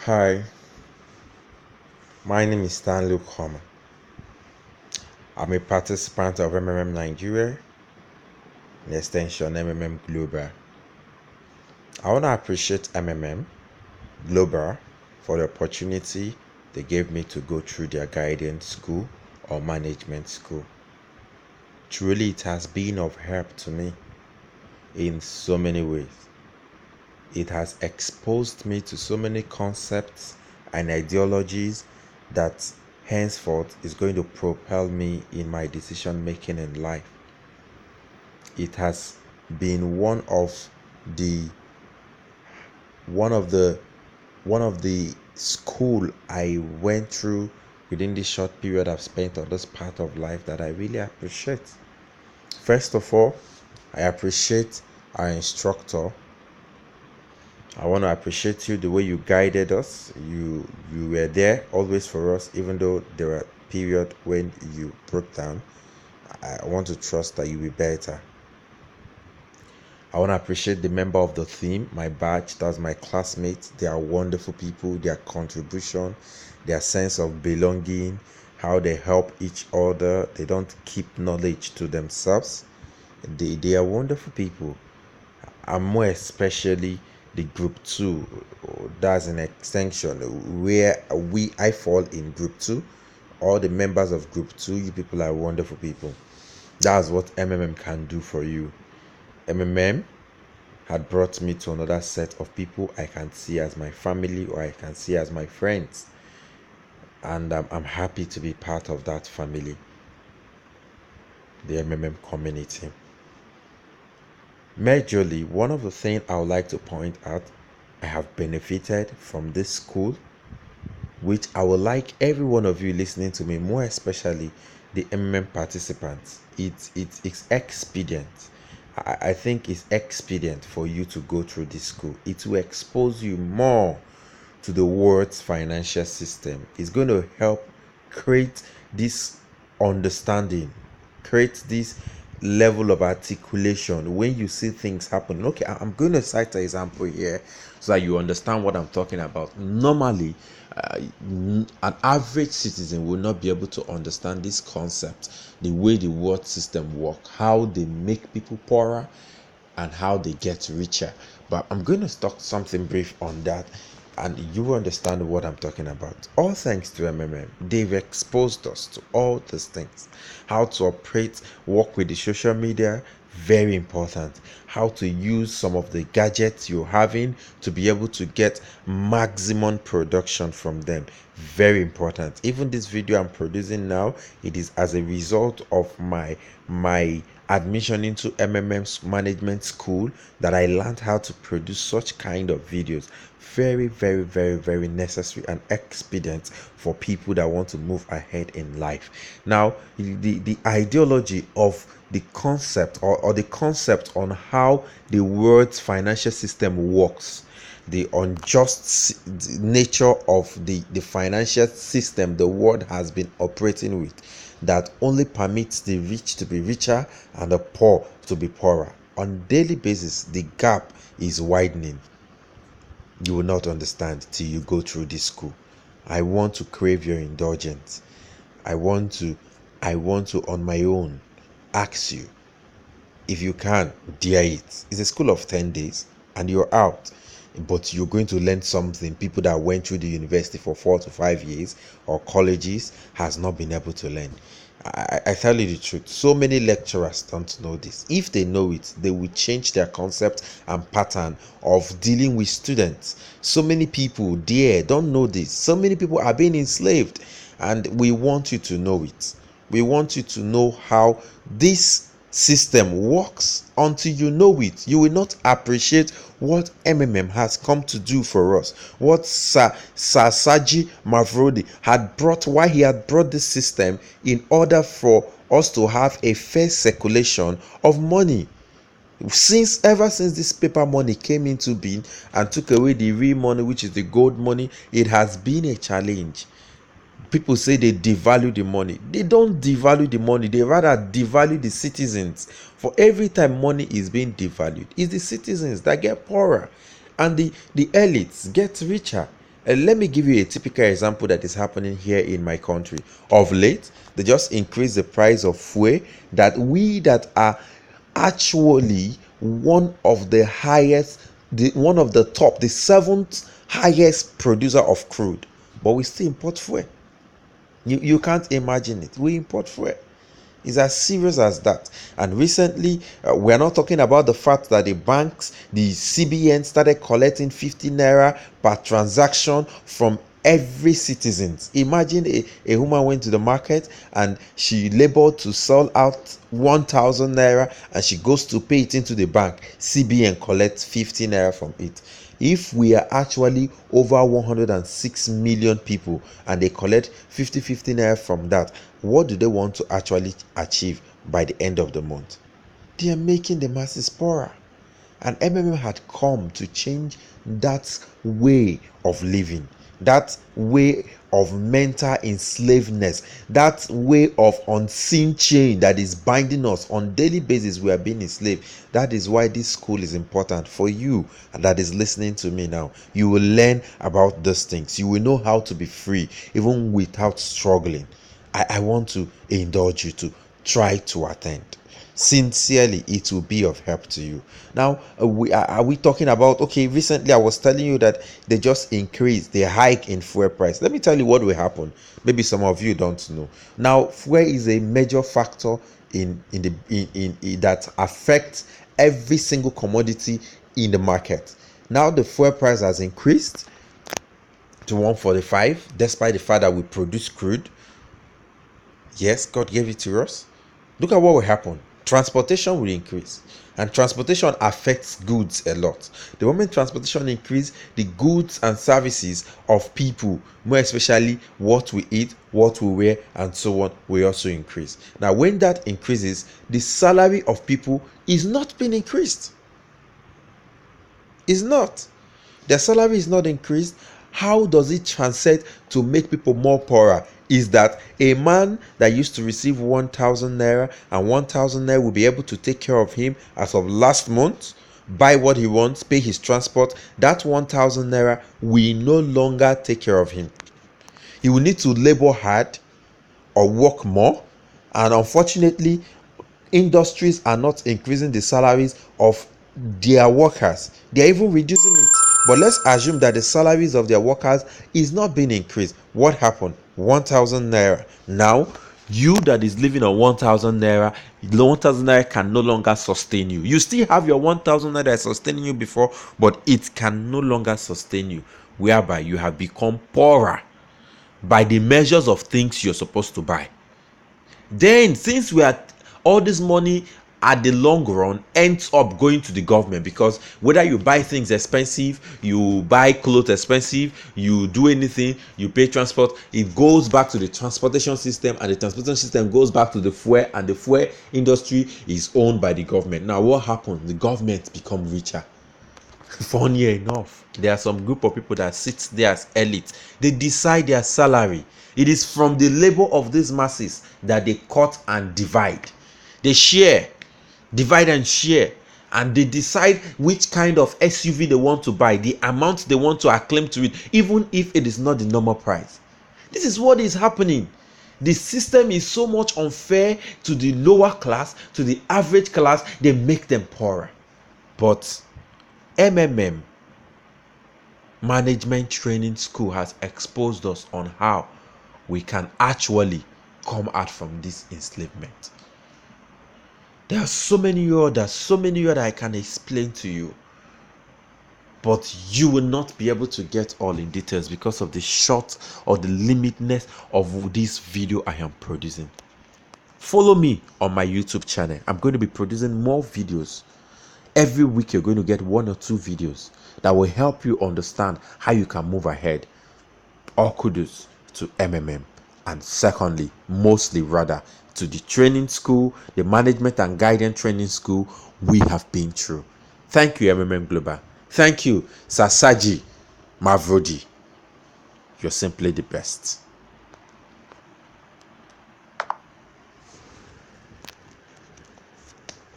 Hi, my name is Stanley Khoma. I'm a participant of MMM Nigeria, the extension MMM Global. I want to appreciate MMM Global for the opportunity they gave me to go through their guidance school or management school. Truly, it has been of help to me in so many ways. It has exposed me to so many concepts and ideologies that henceforth is going to propel me in my decision making in life. It has been the one of the one of the school I went through within this short period I've spent on this part of life that I really appreciate. First of all, I appreciate our instructor. I want to appreciate you the way you guided us. You were there always for us, even though there were periods when you broke down. I want to trust that you'll be better. I want to appreciate the member of the team, my batch, that's my classmates. They are wonderful people, their contribution, their sense of belonging, how they help each other. They don't keep knowledge to themselves. They are wonderful people. And more especially the group 2, that's an extension where I fall in group 2. All the members of group 2, you people are wonderful people. That's what MMM can do for you. MMM had brought me to another set of people I can see as my family or I can see as my friends, and I'm happy to be part of that family, the MMM community. Majorly, one of the things I would like to point out, I have benefited from this school, which I would like every one of you listening to me, more especially the MMM participants. It's expedient. I think it's expedient for you to go through this school. It will expose you more to the world's financial system. It's going to help create this understanding, create this level of articulation when you see things happen. Okay, I'm going to cite an example here so that you understand what I'm talking about. Normally, an average citizen will not be able to understand this concept, the way the world system works, how they make people poorer and how they get richer. But I'm going to talk something brief on that, and you will understand what I'm talking about. All thanks to MMM, they've exposed us to all these things. How to operate, work with the social media, very important. How to use some of the gadgets you're having to be able to get maximum production from them, very important. Even this video I'm producing now, it is as a result of my admission into MMM's management school that I learned how to produce such kind of videos. Very, very, very, very necessary and expedient for people that want to move ahead in life. Now, the ideology of the concept or the concept on how the world's financial system works, the unjust nature of the financial system the world has been operating with, that only permits the rich to be richer and the poor to be poorer. On daily basis, the gap is widening. You will not understand till you go through this school. I want to crave your indulgence. I want to on my own ask you, if you can, dare it. It's a school of 10 days and you're out, but you're going to learn something people that went through the university for 4 to 5 years or colleges has not been able to learn. I tell you the truth, so many lecturers don't know this. If they know it, they will change their concept and pattern of dealing with students. So many people there don't know this. So many people are being enslaved, and we want you to know it. We want you to know how this system works. Until you know it, you will not appreciate what MMM has come to do for us, what Sir Saji Mavrodi had brought, why he had brought this system in order for us to have a fair circulation of money. Ever since this paper money came into being and took away the real money, which is the gold money, it has been a challenge. People say they devalue the money. They don't devalue the money, they rather devalue the citizens. For every time money is being devalued, it's the citizens that get poorer and the elites get richer. Let me give you a typical example that is happening here in my country. Of late, they just increased the price of fuel that are actually one of the highest, one of the top, the seventh highest producer of crude, but we still import fuel. You can't imagine it. We import fuel. It's as serious as that. And recently, we're not talking about the fact that the banks, the CBN, started collecting 50 naira per transaction from every citizen. Imagine a woman went to the market and she labored to sell out 1,000 naira and she goes to pay it into the bank. CBN collects 50 naira from it. If we are actually over 106 million people and they collect 50 naira from that, what do they want to actually achieve by the end of the month? They are making the masses poorer. And MMM had come to change that way of living, that way of mental enslavement, that way of unseen chain that is binding us on daily basis. We are being enslaved. That is why this school is important for you that is listening to me now. You will learn about these things. You will know how to be free even without struggling. I want to indulge you to try to attend. Sincerely, it will be of help to you. Now, are we talking about, okay, recently I was telling you that they just increased the hike in fuel price. Let me tell you what will happen. Maybe some of you don't know. Now, fuel is a major factor in that affects every single commodity in the market. Now the fuel price has increased to 145, despite the fact that we produce crude. Yes, God gave it to us. Look at what will happen. Transportation will increase, and transportation affects goods a lot. The moment transportation increase, the goods and services of people, more especially what we eat, what we wear, and so on, will also increase. Now, when that increases, the salary of people is not being increased. It's not. Their salary is not increased. How does it translate to make people more poorer? Is that a man that used to receive 1,000 naira and 1,000 naira will be able to take care of him as of last month, buy what he wants, pay his transport? That 1,000 naira will no longer take care of him. He will need to labor hard or work more, and unfortunately, industries are not increasing the salaries of their workers. They are even reducing it. But let's assume that the salaries of their workers is not being increased. What happened? 1,000 naira. Now, you that is living on 1,000 naira, the 1,000 naira can no longer sustain you. You still have your 1,000 naira that is sustaining you before, but it can no longer sustain you, whereby you have become poorer by the measures of things you're supposed to buy. Then, since we are all this money at the long run ends up going to the government, because whether you buy things expensive, you buy clothes expensive, you do anything, you pay transport, it goes back to the transportation system, and the transportation system goes back to the fuel, and the fuel industry is owned by the government. Now what happens? The government become richer. Funny enough, there are some group of people that sit there as elite. They decide their salary. It is from the labor of these masses that they cut and divide. They share, divide and share, and they decide which kind of SUV they want to buy, the amount they want to acclaim to it, even if it is not the normal price. This is what is happening. The system is so much unfair to the lower class, to the average class. They make them poorer. But MMM, Management Training School, has exposed us on how we can actually come out from this enslavement. There are so many others I can explain to you, but you will not be able to get all in details because of the short or the limitedness of this video I am producing. Follow me on my YouTube channel. I'm going to be producing more videos. Every week you're going to get 1 or 2 videos that will help you understand how you can move ahead. All kudos to MMM, and secondly, mostly rather, to the training school, the management and guidance training school we have been through. Thank you, MMM Global. Thank you, Sasaji Mavrodi. You're simply the best.